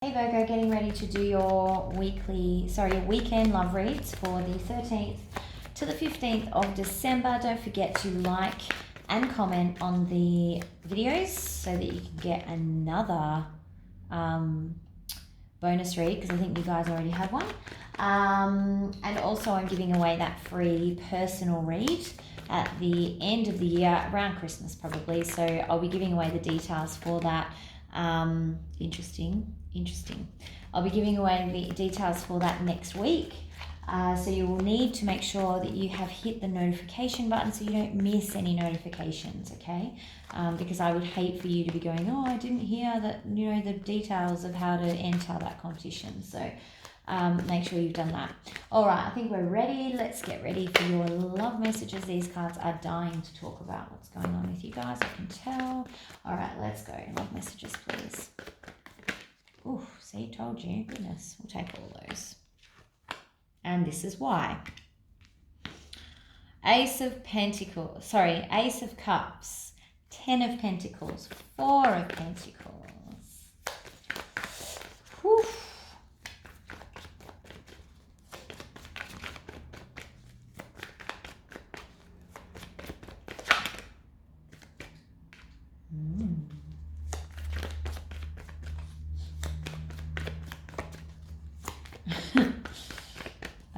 Hey Virgo, getting ready to do your weekend love reads for the 13th to the 15th of December. Don't forget to like and comment on the videos so that you can get another bonus read, because I think you guys already have one. And also I'm giving away that free personal read at the end of the year, around Christmas probably. So I'll be giving away the details for that. Interesting. I'll be giving away the details for that next week. So you will need to make sure that you have hit the notification button so you don't miss any notifications, okay? Because I would hate for you to be going, oh, I didn't hear that, the details of how to enter that competition. So make sure you've done that. All right, I think we're ready. Let's get ready for your love messages. These cards are dying to talk about what's going on with you guys, I can tell. All right, let's go. Love messages, please. Ooh, see, told you. Goodness, we'll take all those. And this is why. Ace of Cups, 10 of Pentacles, 4 of Pentacles. Whew.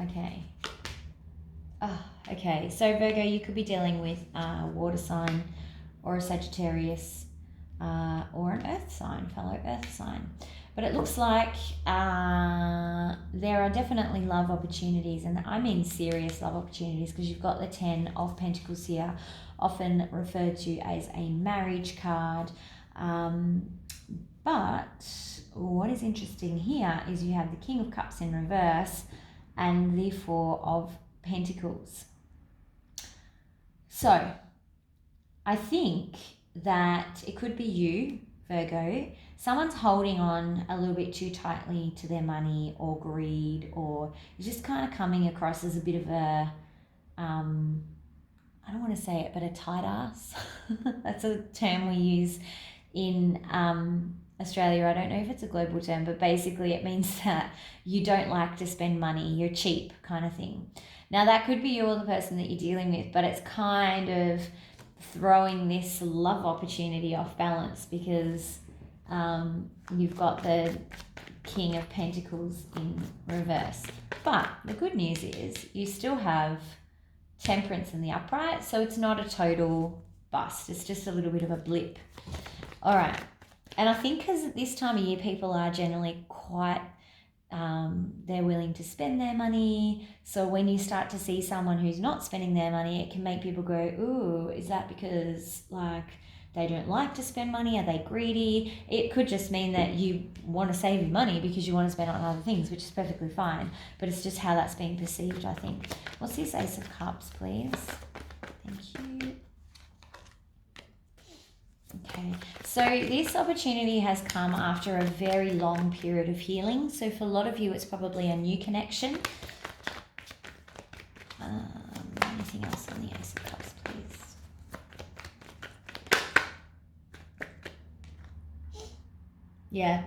Okay. Okay. So Virgo, you could be dealing with a water sign or a Sagittarius or an earth sign, fellow earth sign. But it looks like there are definitely love opportunities, and I mean serious love opportunities, because you've got the 10 of Pentacles here, often referred to as a marriage card. But what is interesting here is you have the King of Cups in reverse and the 4 of Pentacles. So I think that it could be you, Virgo. Someone's holding on a little bit too tightly to their money, or greed, or just kind of coming across as a bit of a, I don't want to say it, but a tight ass. That's a term we use in Australia. I don't know if it's a global term, but basically it means that you don't like to spend money, you're cheap kind of thing. Now that could be you or the person that you're dealing with, but it's kind of throwing this love opportunity off balance, because you've got the King of Pentacles in reverse. But the good news is you still have Temperance in the upright, so it's not a total bust, it's just a little bit of a blip. All right. And I think because at this time of year, people are generally quite, they're willing to spend their money. So when you start to see someone who's not spending their money, it can make people go, ooh, is that because they don't like to spend money? Are they greedy? It could just mean that you want to save your money because you want to spend on other things, which is perfectly fine. But it's just how that's being perceived, I think. What's this Ace of Cups, please? Thank you. Okay, so this opportunity has come after a very long period of healing. So for a lot of you, it's probably a new connection. Anything else on the Ace of Cups, please? Yeah,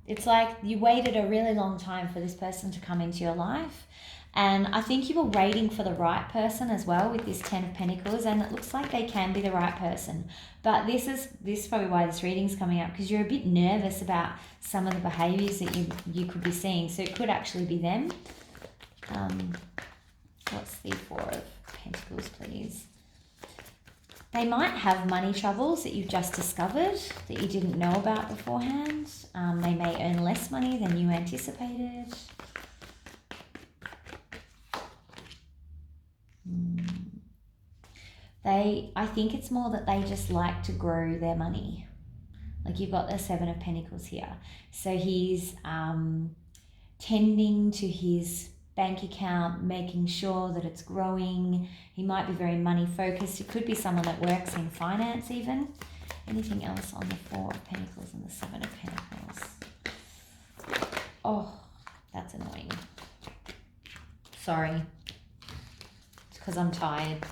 it's like you waited a really long time for this person to come into your life. And I think you were waiting for the right person as well with this 10 of Pentacles, and it looks like they can be the right person. But this is probably why this reading's coming up, because you're a bit nervous about some of the behaviours that you could be seeing. So it could actually be them. What's the 4 of Pentacles, please? They might have money troubles that you've just discovered that you didn't know about beforehand. They may earn less money than you anticipated. I think it's more that they just like to grow their money. Like you've got the 7 of Pentacles here. So he's tending to his bank account, making sure that it's growing. He might be very money focused. It could be someone that works in finance even. Anything else on the 4 of Pentacles and the 7 of Pentacles? Oh, that's annoying. Sorry. It's because I'm tired.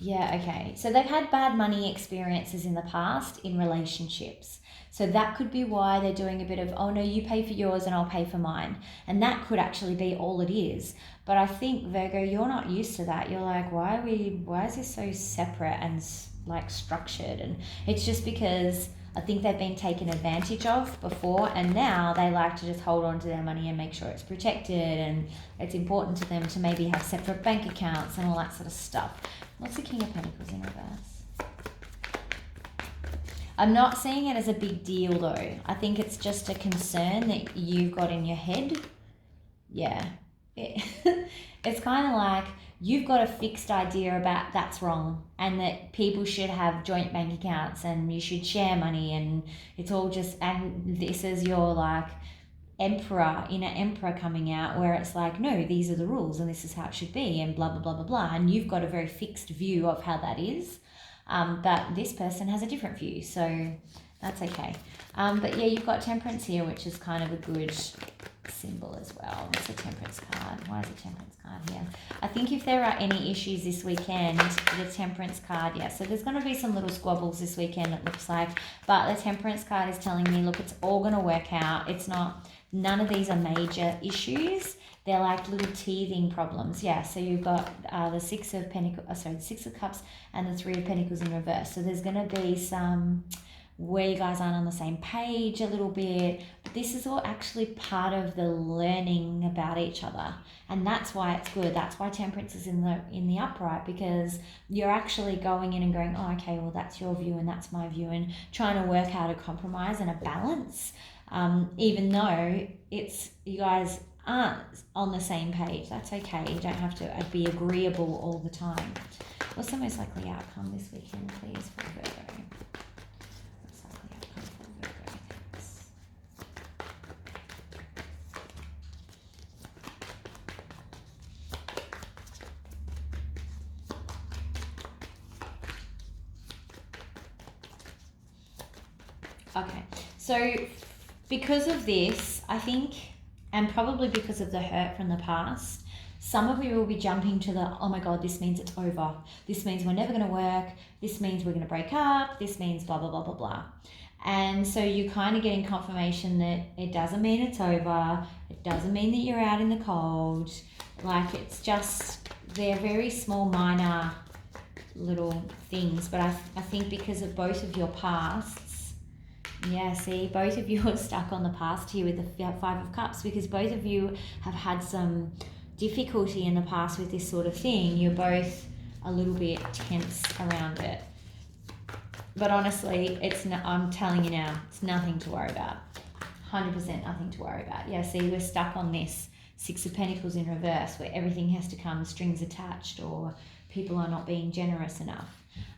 Yeah, okay. So they've had bad money experiences in the past in relationships. So that could be why they're doing a bit of, oh no, you pay for yours and I'll pay for mine. And that could actually be all it is. But I think, Virgo, you're not used to that. You're like, why is this so separate and like structured? And it's just because I think they've been taken advantage of before, and now they like to just hold on to their money and make sure it's protected, and it's important to them to maybe have separate bank accounts and all that sort of stuff. What's the King of Pentacles in reverse? I'm not seeing it as a big deal though. I think it's just a concern that you've got in your head. Yeah. It's kind of like you've got a fixed idea about that's wrong, and that people should have joint bank accounts and you should share money, and it's all just, and this is your like inner emperor coming out, where it's like, no, these are the rules and this is how it should be, and blah blah blah blah blah, and you've got a very fixed view of how that is, but this person has a different view, so that's okay. But yeah, you've got Temperance here, which is kind of a good symbol as well. It's a Temperance card. Why is a Temperance card here? I think if there are any issues this weekend, the Temperance card, yeah, so there's going to be some little squabbles this weekend, it looks like, but the Temperance card is telling me, look, it's all going to work out. It's not, none of these are major issues. They're like little teething problems. Yeah, so you've got the Six of Cups and the Three of Pentacles in reverse. So there's going to be some where you guys aren't on the same page a little bit, but this is all actually part of the learning about each other, and that's why it's good. That's why Temperance is in the upright, because you're actually going in and going, oh, okay, well, that's your view and that's my view, and trying to work out a compromise and a balance, even though it's, you guys aren't on the same page. That's okay. You don't have to be agreeable all the time. What's the most likely outcome this weekend, please, for Virgo? Okay, so because of this, I think, and probably because of the hurt from the past, some of you will be jumping to the, oh my God, this means it's over. This means we're never going to work. This means we're going to break up. This means blah, blah, blah, blah, blah. And so you're kind of getting confirmation that it doesn't mean it's over. It doesn't mean that you're out in the cold. Like, it's just, they're very small, minor little things. But I think because of both of your pasts, yeah, see, both of you are stuck on the past here with the Five of Cups, because both of you have had some difficulty in the past with this sort of thing. You're both a little bit tense around it. But honestly, I'm telling you now, it's nothing to worry about. 100% nothing to worry about. Yeah, see, we're stuck on this Six of Pentacles in reverse, where everything has to come strings attached, or people are not being generous enough.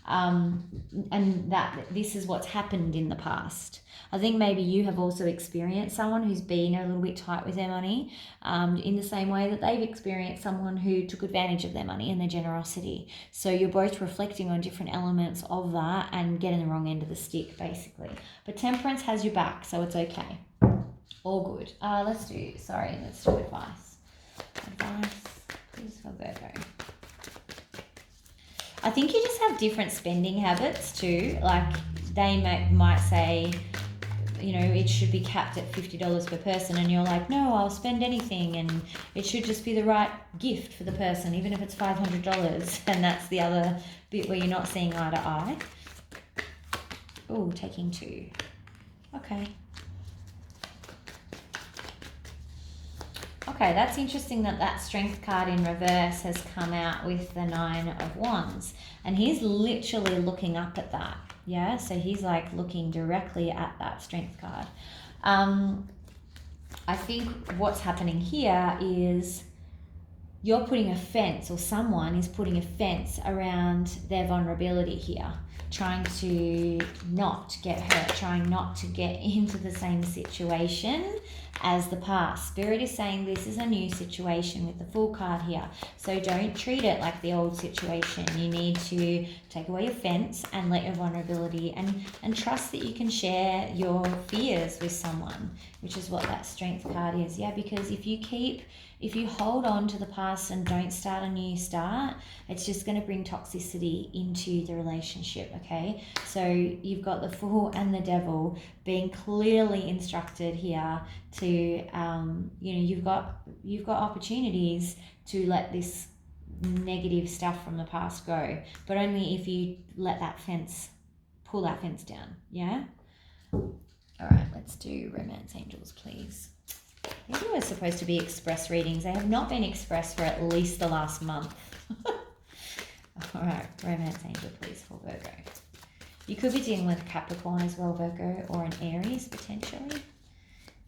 And that this is what's happened in the past. I think maybe you have also experienced someone who's been a little bit tight with their money, in the same way that they've experienced someone who took advantage of their money and their generosity. So you're both reflecting on different elements of that and getting the wrong end of the stick, basically. But Temperance has your back, so it's okay. All good. Let's do advice. Advice, please, for Virgo. I think you just have different spending habits too. Like, they might say, you know, it should be capped at $50 per person, and you're like, no, I'll spend anything, and it should just be the right gift for the person, even if it's $500. And that's the other bit where you're not seeing eye to eye. Oh, taking two. Okay. Okay, that's interesting that Strength card in reverse has come out with the Nine of Wands. And he's literally looking up at that. Yeah, so he's like looking directly at that Strength card. I think what's happening here is you're putting a fence, or someone is putting a fence around their vulnerability here, trying to not get hurt, trying not to get into the same situation as the past. Spirit is saying this is a new situation with the Fool card here. So don't treat it like the old situation. You need to take away your fence and let your vulnerability and trust that you can share your fears with someone, which is what that Strength card is. Yeah, because if you keep If you hold on to the past and don't start a new start, it's just going to bring toxicity into the relationship, okay? So you've got the Fool and the Devil being clearly instructed here to, you've got opportunities to let this negative stuff from the past go, but only if you let pull that fence down, yeah? All right, let's do Romance Angels, please. These are supposed to be express readings. They have not been expressed for at least the last month. All right, Romance Angel, please, for Virgo. You could be dealing with Capricorn as well, Virgo, or an Aries, potentially.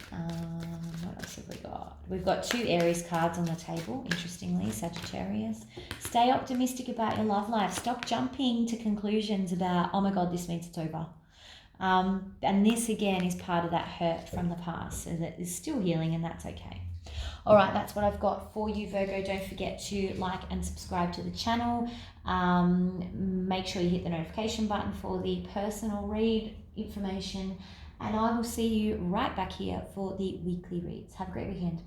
What else have we got? We've got 2 Aries cards on the table, interestingly, Sagittarius. Stay optimistic about your love life. Stop jumping to conclusions about, oh my God, this means it's over. And this again is part of that hurt from the past, so that is still healing, and that's okay. All right, that's what I've got for you, Virgo. Don't forget to like and subscribe to the channel. Make sure you hit the notification button for the personal read information, and I will see you right back here for the weekly reads. Have a great weekend. Bye.